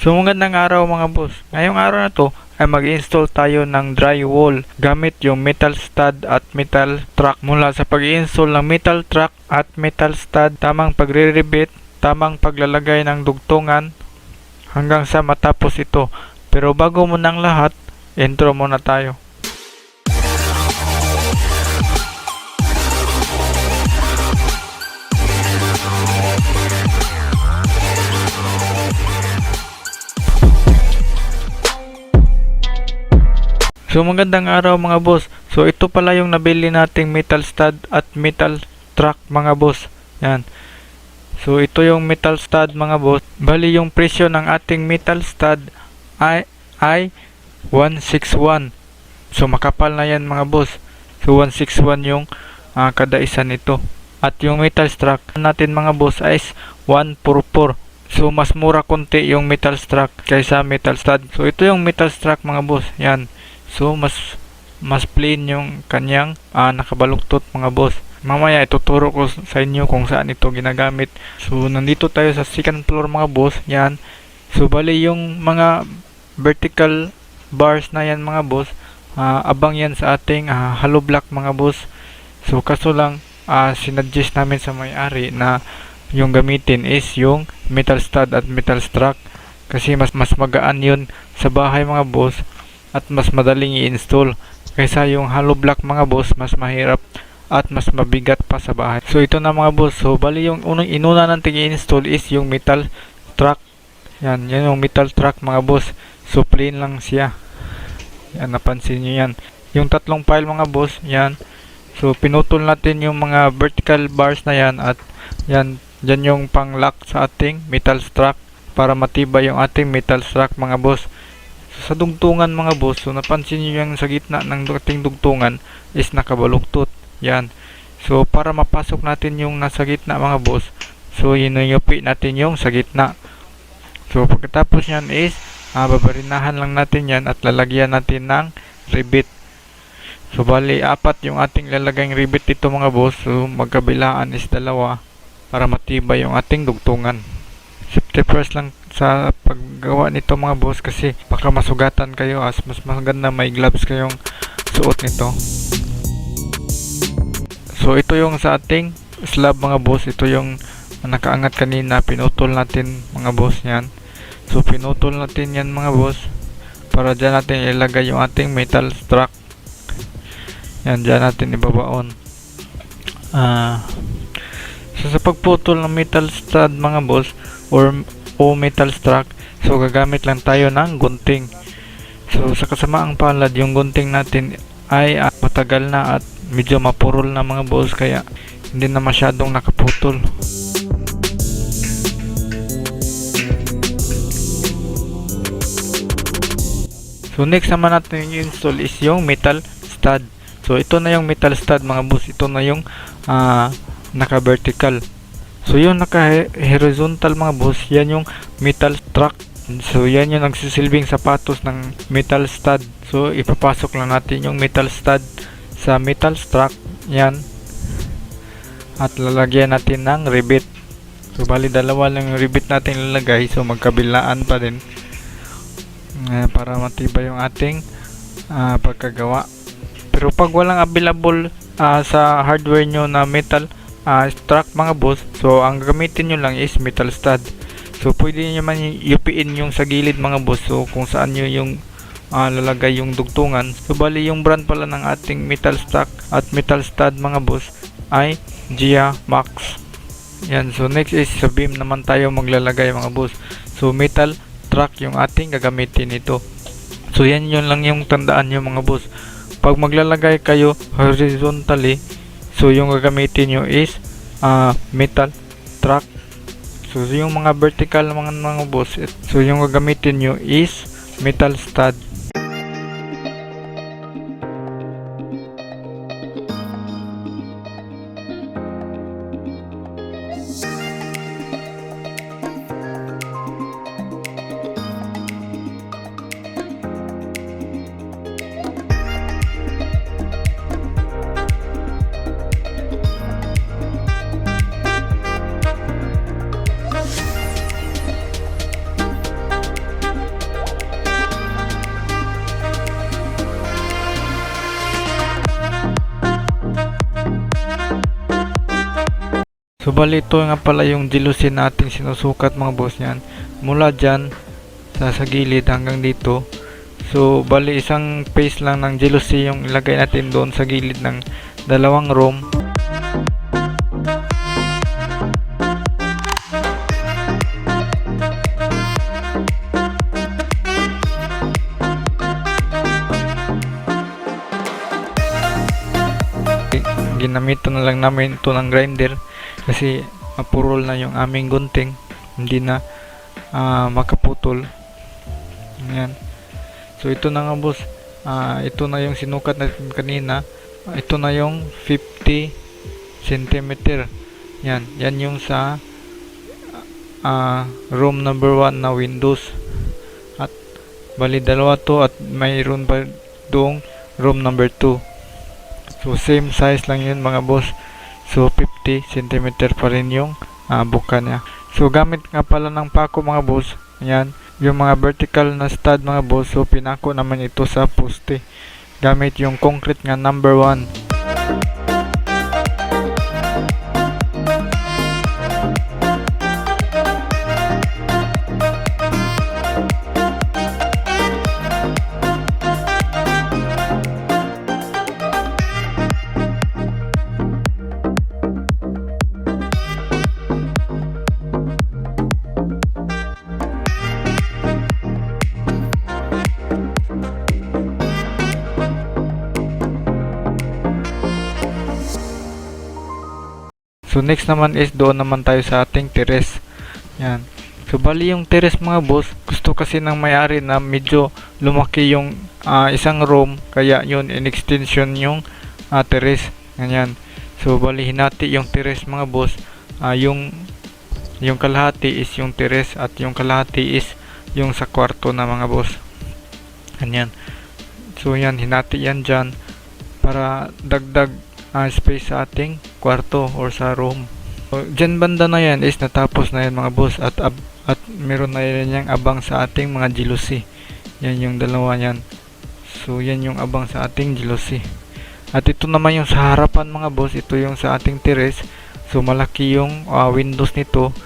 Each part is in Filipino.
So magandang araw mga boss. Ngayong araw na to ay mag-install tayo ng drywall gamit yung metal stud at metal track. Mula sa pag-install ng metal track at metal stud, tamang pagre-rebit, tamang paglalagay ng dugtungan hanggang sa matapos ito. Pero bago mo ng lahat, intro muna tayo. So magandang araw mga boss. So ito pala yung nabili nating metal stud at metal track mga boss. Yan. So ito yung metal stud mga boss. Bali yung presyo ng ating metal stud ay 161. So makapal na yan mga boss. So 161 yung kada isa nito. At yung metal track natin mga boss ay 144. So mas mura konti yung metal track kaysa metal stud. So ito yung metal track mga boss. Yan. So mas plain yung kanyang nakabaluktot mga boss. Mamaya ituturo ko sa inyo kung saan ito ginagamit. So nandito tayo sa second floor mga boss. Yan. So bali yung mga vertical bars na yan mga boss, abang yan sa ating hollow block mga boss. So kaso lang sinuggest namin sa may-ari na yung gamitin is yung metal stud at metal track kasi mas magaan yun sa bahay mga boss at mas madaling i-install kaysa yung hollow block mga boss, mas mahirap at mas mabigat pa sa bahay. So ito na mga boss. So bali yung inuna natin i-install is yung metal track. Yan yung metal track mga boss. So plain lang siya. Yan, napansin nyo yan. Yung tatlong pile mga boss, yan. So pinutol natin yung mga vertical bars na yan at yan, dyan yung pang lock sa ating metal track para matibay yung ating metal track mga boss. Sa dugtungan mga boss, so napansin nyo yung sa gitna ng ating dugtungan is nakabaluktot. Yan. So para mapasok natin yung nasa gitna mga boss, so hinuyupi natin yung sa gitna. So pagkatapos yan is babarinahan lang natin yan at lalagyan natin ng rivet. So bali apat yung ating lalagayng rivet dito mga boss. So magkabilaan is dalawa para matibay yung ating dugtungan. Safety first lang sa paggawa nito mga boss kasi baka masugatan kayo. Mas maganda may gloves kayong suot nito. So ito yung sa ating slab mga boss. Ito yung nakaangat kanina, pinutol natin mga boss yan. So pinutol natin yan mga boss para dyan natin ilagay yung ating metal track. Yan, dyan natin ibabaon. So sa pagputol ng metal stud mga boss o metal track, so gagamit lang tayo ng gunting. So sa kasamaang palad, yung gunting natin ay matagal na at medyo mapurol na mga boss, kaya hindi na masyadong nakaputol. So next naman natin i-install is yung metal stud. So ito na yung metal stud mga boss. Ito na yung naka-vertical. So yung naka-horizontal mga boss, yan yung metal track. So yan yung nagsisilbing sapatos ng metal stud. So ipapasok lang natin yung metal stud sa metal track. Yan. At lalagyan natin ng rivet. So bali dalawa lang yung rivet natin lalagay. So magkabilaan pa din para matibay yung ating pagkagawa. Pero pag walang available sa hardware nyo na metal track mga boss, so ang gamitin nyo lang is metal stud. So pwede nyo man yupiin yung sa gilid mga boss, so kung saan nyo yung lalagay yung dugtungan. So bali yung brand pala ng ating metal track at metal stud mga boss ay Gia Max. Yan. So next is sa beam naman tayo maglalagay mga boss. So metal track yung ating gagamitin ito. So yan yun lang yung tandaan nyo mga boss. Pag maglalagay kayo horizontally, so yung gagamitin nyo is metal track. So yung mga vertical mga boss, so yung gagamitin nyo is metal stud. So bali ito nga pala yung jealousy nating sinusukat mga boss yan. Mula dyan sa gilid hanggang dito. So bali isang face lang ng jealousy yung ilagay natin doon sa gilid ng dalawang room. Ginamitan na lang namin ito ng grinder kasi mapurol na yung aming gunting, hindi na makaputol. Ayan. So ito na nga boss, ito na yung sinukat natin kanina. Ito na yung 50 cm. Yan yung sa room number 1 na windows. At bali dalawa to at mayroon pa doong room number 2. So same size lang yun mga boss. So 50 cm pa rin yung buka niya. So gamit nga pala ng pako mga boss. Ayan, yung mga vertical na stud mga boss. So pinako naman ito sa poste gamit yung concrete nga number 1. So next naman is doon naman tayo sa ating terrace. Yan. So bali yung terrace mga boss, gusto kasi ng may-ari na medyo lumaki yung isang room, kaya yun in extension yung terrace. Ganyan. So bali hinati yung terrace mga boss. Yung kalahati is yung terrace at yung kalahati is yung sa kwarto na mga boss. Ganyan. So yan, hinati yan dyan para dagdag space sa ating kwarto or sa room. So, dyan banda na yan is natapos na yan mga boss at meron na yan yung abang sa ating mga jealousy. Yan yung dalawa yan. So yan yung abang sa ating jealousy. At ito naman yung sa harapan mga boss, ito yung sa ating terrace. So malaki yung windows nito.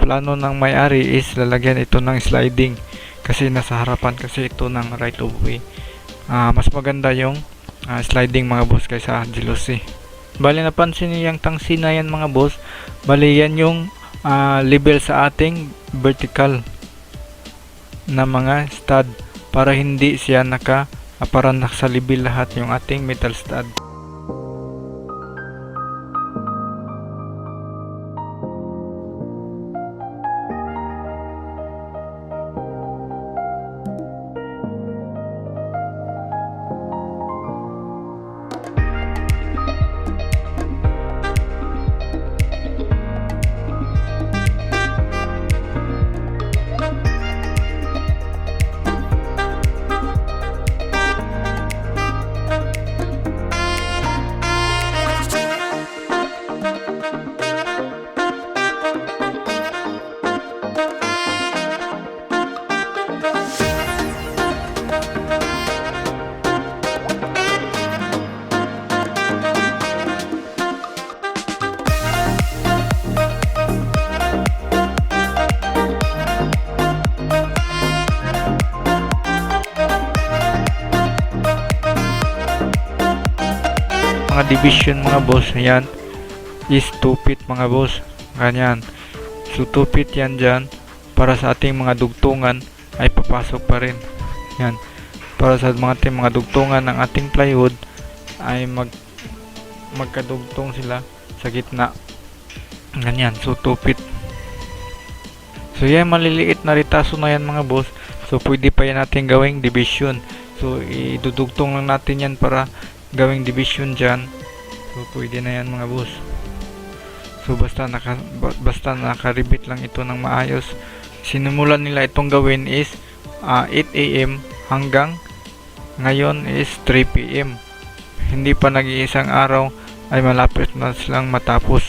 Plano ng may-ari is lalagyan ito ng sliding kasi nasa harapan kasi ito ng right of way. Mas maganda yung sliding mga boss kaysa jealousy. Bali napansin niyo yung tangsi na yan mga boss. Bali yan yung level sa ating vertical na mga stud para hindi siya para nasa level lahat yung ating metal stud. Mga division mga boss, yan is 2 feet mga boss, ganyan. So 2 feet yan dyan para sa ating mga dugtungan ay papasok pa rin yan, para sa mga dugtungan ng ating plywood ay magkadugtong sila sa gitna, ganyan. So 2 feet. So yan, maliliit na ritaso na yan mga boss. So pwede pa yan natin gawing division. So idudugtong lang natin yan para gawing division dyan. So pwede na yan mga boss. So basta nakaribit lang ito ng maayos. Sinimulan nila itong gawin is 8 AM hanggang ngayon is 3 PM. Hindi pa nag-iisang araw ay malapit na silang matapos.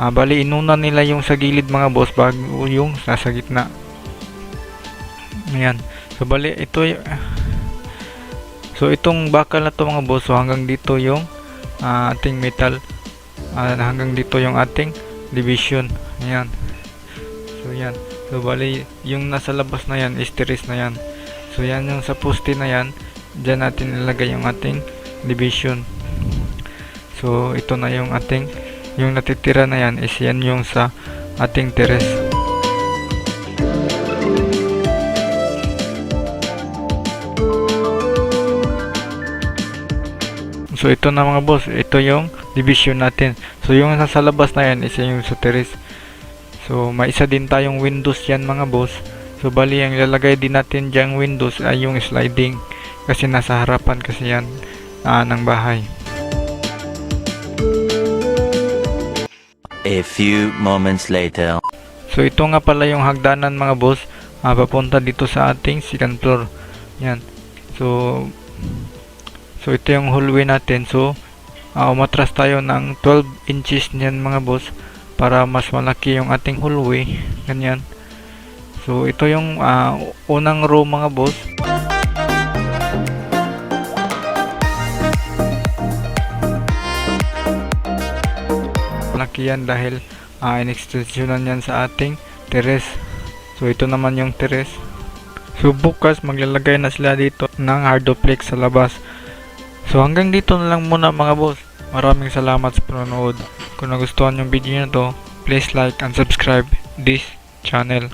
Bali inuna nila yung sa gilid mga boss bago yung nasa gitna. Ayan. So bali ito so itong bakal na to mga boss, so hanggang dito yung ating metal, hanggang dito yung ating division. Ayan. So yan. So bali yung nasa labas na yan is terrace na yan. So yan yung sa poste na yan, dyan natin ilagay yung ating division. So ito na yung ating, yung natitira na yan is yan yung sa ating terrace. So ito na mga boss, ito yung division natin. So yung nasa labas na yan is yung sa terrace. So may isa din tayong windows yan mga boss. So bali ang ilalagay din natin diyang windows ay yung sliding, kasi nasa harapan kasi yan ng bahay. A few moments later. So ito nga pala yung hagdanan mga boss, papunta dito sa ating second floor. Yan. So ito yung hallway natin. So umatras tayo ng 12 inches niyan mga boss, para mas malaki yung ating hallway. Ganyan. So ito yung unang row mga boss. Malaki yan dahil in-extensionan yan sa ating terrace. So ito naman yung terrace. So bukas maglalagay na sila dito ng hardoplex sa labas. So hanggang dito na lang muna mga boss. Maraming salamat sa panonood. Kung nagustuhan yung video na to, please like and subscribe this channel.